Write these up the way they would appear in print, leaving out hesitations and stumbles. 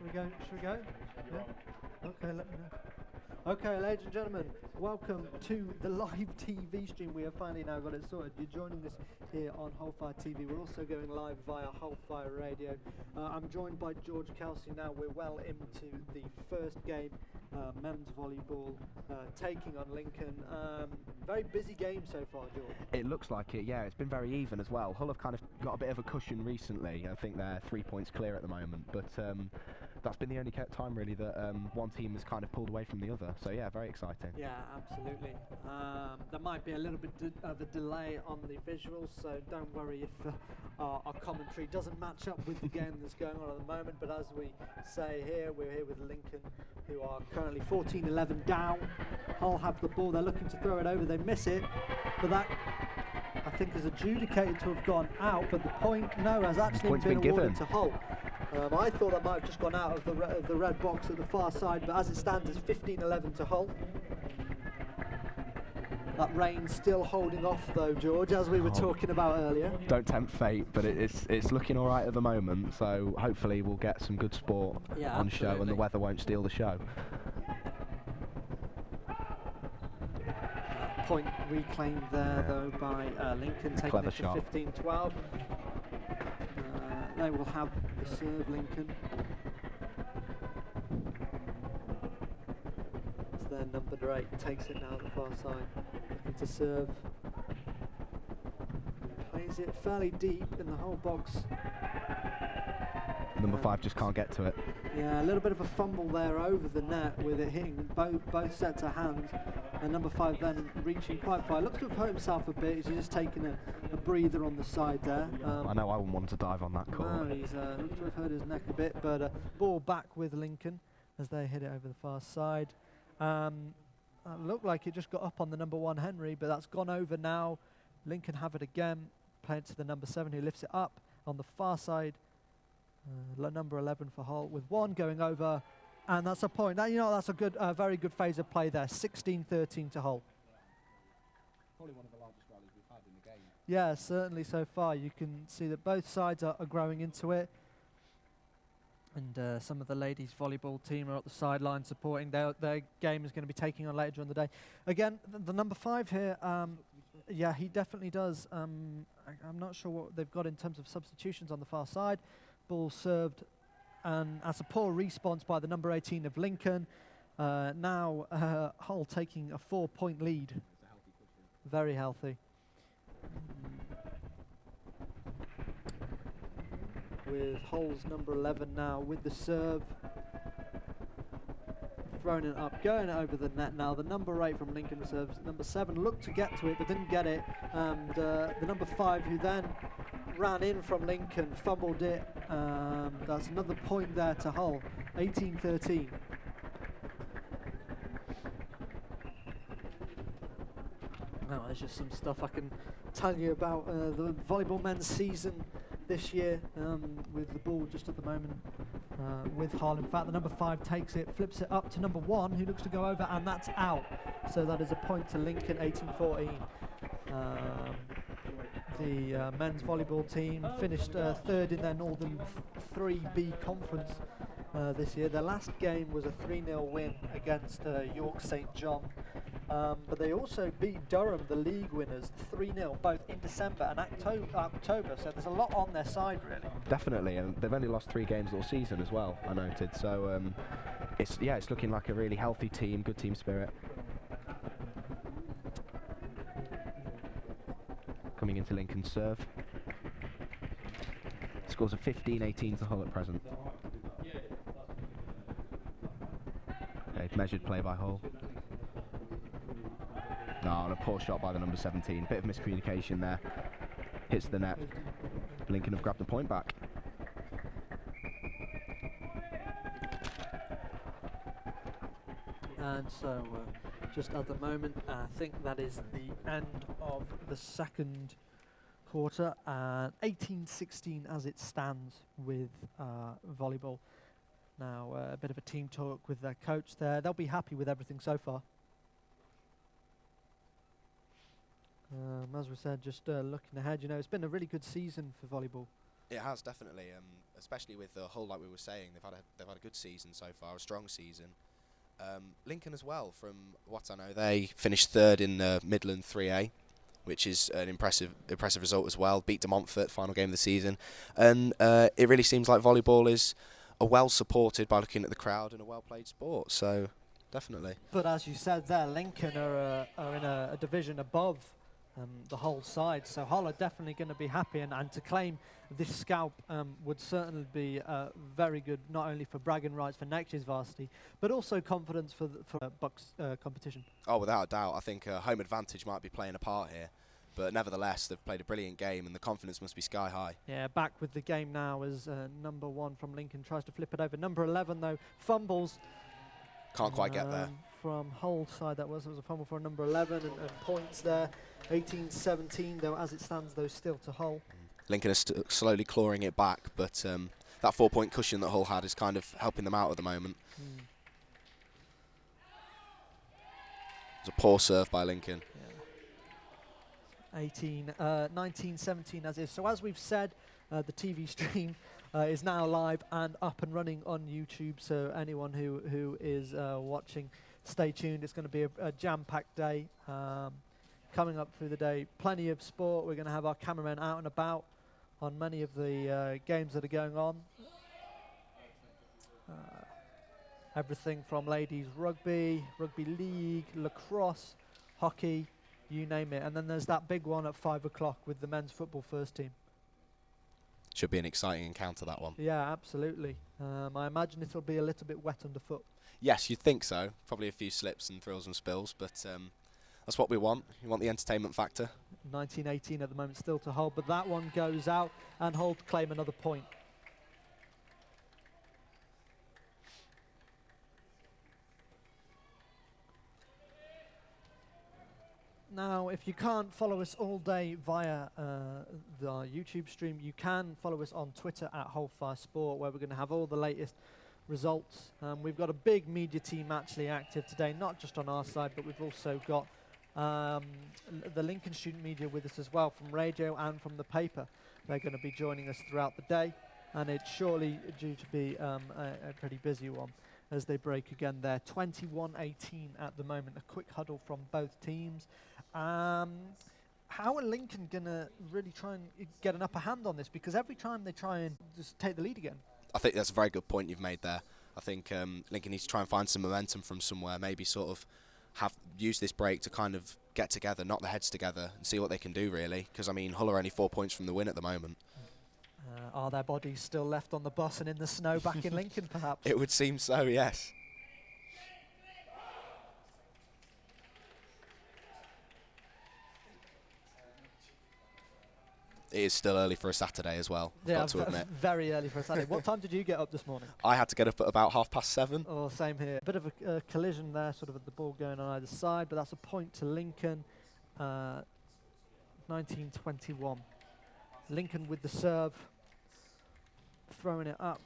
Should we go? Yeah? Okay, let me know. Okay, ladies and gentlemen, welcome to the live TV stream. We have finally now got it sorted. You're joining us here on Hullfire TV. We're also going live via Hullfire Radio. I'm joined by George Kelsey now. We're well into the first game, men's volleyball, taking on Lincoln. Very busy game so far, George. It looks like it, yeah. It's been very even as well. Hull have kind of got a bit of a cushion recently. I think they're 3 points clear at the moment, but that's been the only time really that one team has kind of pulled away from the other. So yeah, very exciting. Yeah, absolutely. There might be a little bit of a delay on the visuals, so don't worry if our commentary doesn't match up with the game that's going on at the moment. But as we say here, we're here with Lincoln, who are currently 14-11 down. Hull have the ball. They're looking to throw it over. They miss it, but that, I think, is adjudicated to have gone out. But the point, no, has actually been awarded to Hull. I thought that might have just gone out of the red box at the far side, but as it stands, it's 15-11 to Hull. That rain still holding off, though, George, as we were talking about earlier. Don't tempt fate, but it's looking all right at the moment. So hopefully we'll get some good sport on show, and the weather won't steal the show. Point reclaimed there, though, by Lincoln, taking Clever it to shot. 15-12. They will have the serve, Lincoln. It's their number 8, takes it now at the far side. Looking to serve. Plays it fairly deep in the whole box. Number 5 just can't get to it. Yeah, a little bit of a fumble there over the net with it hitting both sets of hands. And number 5 then reaching quite far. Looks to have hurt himself a bit. He's just taking a breather on the side there. I know I wouldn't want to dive on that court. No, he's looks to have hurt his neck a bit, but ball back with Lincoln as they hit it over the far side. Looked like it just got up on the number 1 Henry, but that's gone over now. Lincoln have it again. Play it to the number 7 who lifts it up on the far side. Number 11 for Hull with 1 going over, and that's a point. Now, that's a good, very good phase of play there. 16-13 to Hull. Probably one of the largest rallies we've had in the game. Yeah, certainly so far. You can see that both sides are growing into it, and some of the ladies' volleyball team are at the sideline supporting. Their game is going to be taking on later in the day. Again, the number 5 here. Yeah, he definitely does. I'm not sure what they've got in terms of substitutions on the far side. Ball served, and as a poor response by the number 18 of Lincoln. Now Hull taking a 4-point lead. Very healthy. With Hull's number 11 now with the serve. Throwing it up, going over the net now. The number 8 from Lincoln serves. Number 7 looked to get to it but didn't get it. And the number 5 who then ran in from Lincoln, fumbled it. That's another point there to Hull, 18-13. Now there's just some stuff I can tell you about the volleyball men's season this year, with the ball just at the moment with Hull. In fact, the number 5 takes it, flips it up to number 1 who looks to go over, and that's out. So that is a point to Lincoln, 18-14. The men's volleyball team finished 3rd in their Northern 3B conference this year. Their last game was a 3-0 win against York St John. But they also beat Durham, the league winners, 3-0, both in December and October. So there's a lot on their side, really. Definitely, and they've only lost 3 games all season as well, I noted. So it's looking like a really healthy team, good team spirit. Coming into Lincoln's serve. Scores of 15-18 to Hull at present. Okay, measured play by Hull. No, and a poor shot by the number 17. Bit of miscommunication there. Hits the net. Lincoln have grabbed the point back. And so just at the moment, I think that is the end of the second quarter. 18-16 as it stands with volleyball. Now a bit of a team talk with their coach there. They'll be happy with everything so far. As we said, just looking ahead, it's been a really good season for volleyball. It has definitely, especially with Hull, like we were saying, they've had a good season so far, a strong season. Lincoln as well, from what I know, they finished third in Midland 3A, which is an impressive result as well. Beat De Montfort, final game of the season, and it really seems like volleyball is a well supported by looking at the crowd and a well played sport. So definitely. But as you said there, Lincoln are in a division above the whole side, so Hull are definitely going to be happy, and to claim this scalp would certainly be very good, not only for bragging rights for next year's varsity, but also confidence for Bucks competition. Oh, without a doubt, I think home advantage might be playing a part here, but nevertheless, they've played a brilliant game, and the confidence must be sky high. Yeah, back with the game now as number 1 from Lincoln tries to flip it over. Number 11 though fumbles. Can't quite get there. From Hull side, that was a fumble for number 11, and points there. 18-17 though, as it stands though, still to Hull. Lincoln is slowly clawing it back, but that 4-point cushion that Hull had is kind of helping them out at the moment. It's a poor serve by Lincoln. Yeah. 19-17 as is. So as we've said, the TV stream is now live and up and running on YouTube, so anyone who is watching, stay tuned. It's going to be a jam-packed day coming up through the day. Plenty of sport. We're going to have our cameramen out and about on many of the games that are going on. Everything from ladies rugby, rugby league, lacrosse, hockey, you name it. And then there's that big one at 5 o'clock with the men's football first team. Should be an exciting encounter, that one. Yeah, absolutely. I imagine it'll be a little bit wet underfoot. Yes, you'd think so. Probably a few slips and thrills and spills, but that's what we want. We want the entertainment factor. 19-18 at the moment, still to Hull, but that one goes out, and Hull claim another point. Now, if you can't follow us all day via the YouTube stream, you can follow us on Twitter at Hull5 Sport, where we're going to have all the latest results. We've got a big media team actually active today, not just on our side, but we've also got the Lincoln student media with us as well, from radio and from the paper. They're going to be joining us throughout the day, and it's surely due to be a pretty busy one as they break again there. 21-18 at the moment, a quick huddle from both teams. How are Lincoln going to really try and get an upper hand on this? Because every time they try and just take the lead again. I think that's a very good point you've made there. I think Lincoln needs to try and find some momentum from somewhere, maybe sort of use this break to kind of get together, knock their heads together and see what they can do, really. Because, I mean, Hull are only 4 points from the win at the moment. Are their bodies still left on the bus and in the snow back in Lincoln, perhaps? It would seem so, yes. It is still early for a Saturday as well, I've got to admit. Very early for a Saturday. What time did you get up this morning? I had to get up at about 7:30. Oh, same here. A bit of a collision there, sort of with the ball going on either side, but that's a point to Lincoln. 19-21. Lincoln with the serve, throwing it up.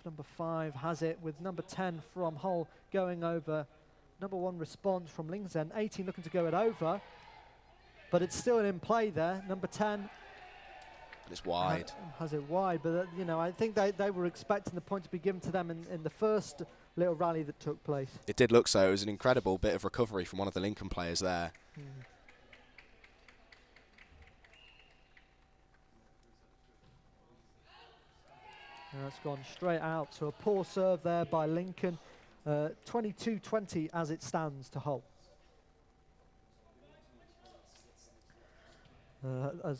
Number 5 has it with number 10 from Hull going over. Number 1 responds from Lincoln's end. 18 looking to go it over, but it's still in play there. Number 10. It's wide. Has it wide, but you know, I think they were expecting the point to be given to them in the first little rally that took place. It did look so. It was an incredible bit of recovery from one of the Lincoln players there. It's gone straight out, so a poor serve there by Lincoln. 22-20 as it stands to Hull. I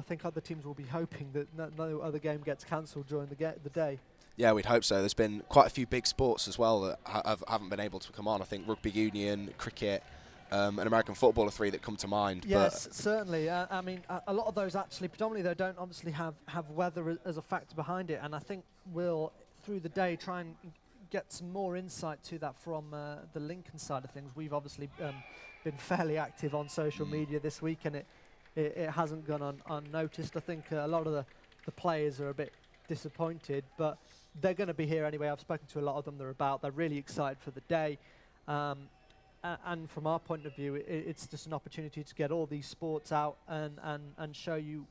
think other teams will be hoping that no other game gets cancelled during the day. Yeah, we'd hope so. There's been quite a few big sports as well that haven't been able to come on. I think rugby union, cricket, and American football are 3 that come to mind. Yes, certainly. I mean, a lot of those actually, predominantly, they don't obviously have weather as a factor behind it. And I think we'll, through the day, try and get some more insight to that from the Lincoln side of things. We've obviously been fairly active on social media this week, and it hasn't gone unnoticed. I think a lot of the players are a bit disappointed, but they're going to be here anyway. I've spoken to a lot of them. They're really excited for the day. and from our point of view, it's just an opportunity to get all these sports out and show you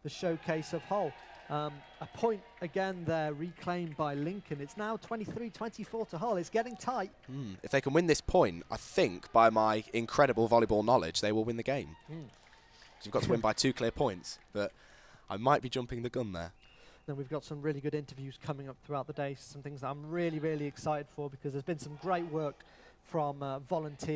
the showcase of Hull. A point again there reclaimed by Lincoln. It's now 23-24 to Hull. It's getting tight. If they can win this point, I think by my incredible volleyball knowledge, they will win the game. You've got to win by 2 clear points, but I might be jumping the gun there. Then we've got some really good interviews coming up throughout the day, some things that I'm really, really excited for, because there's been some great work from volunteers.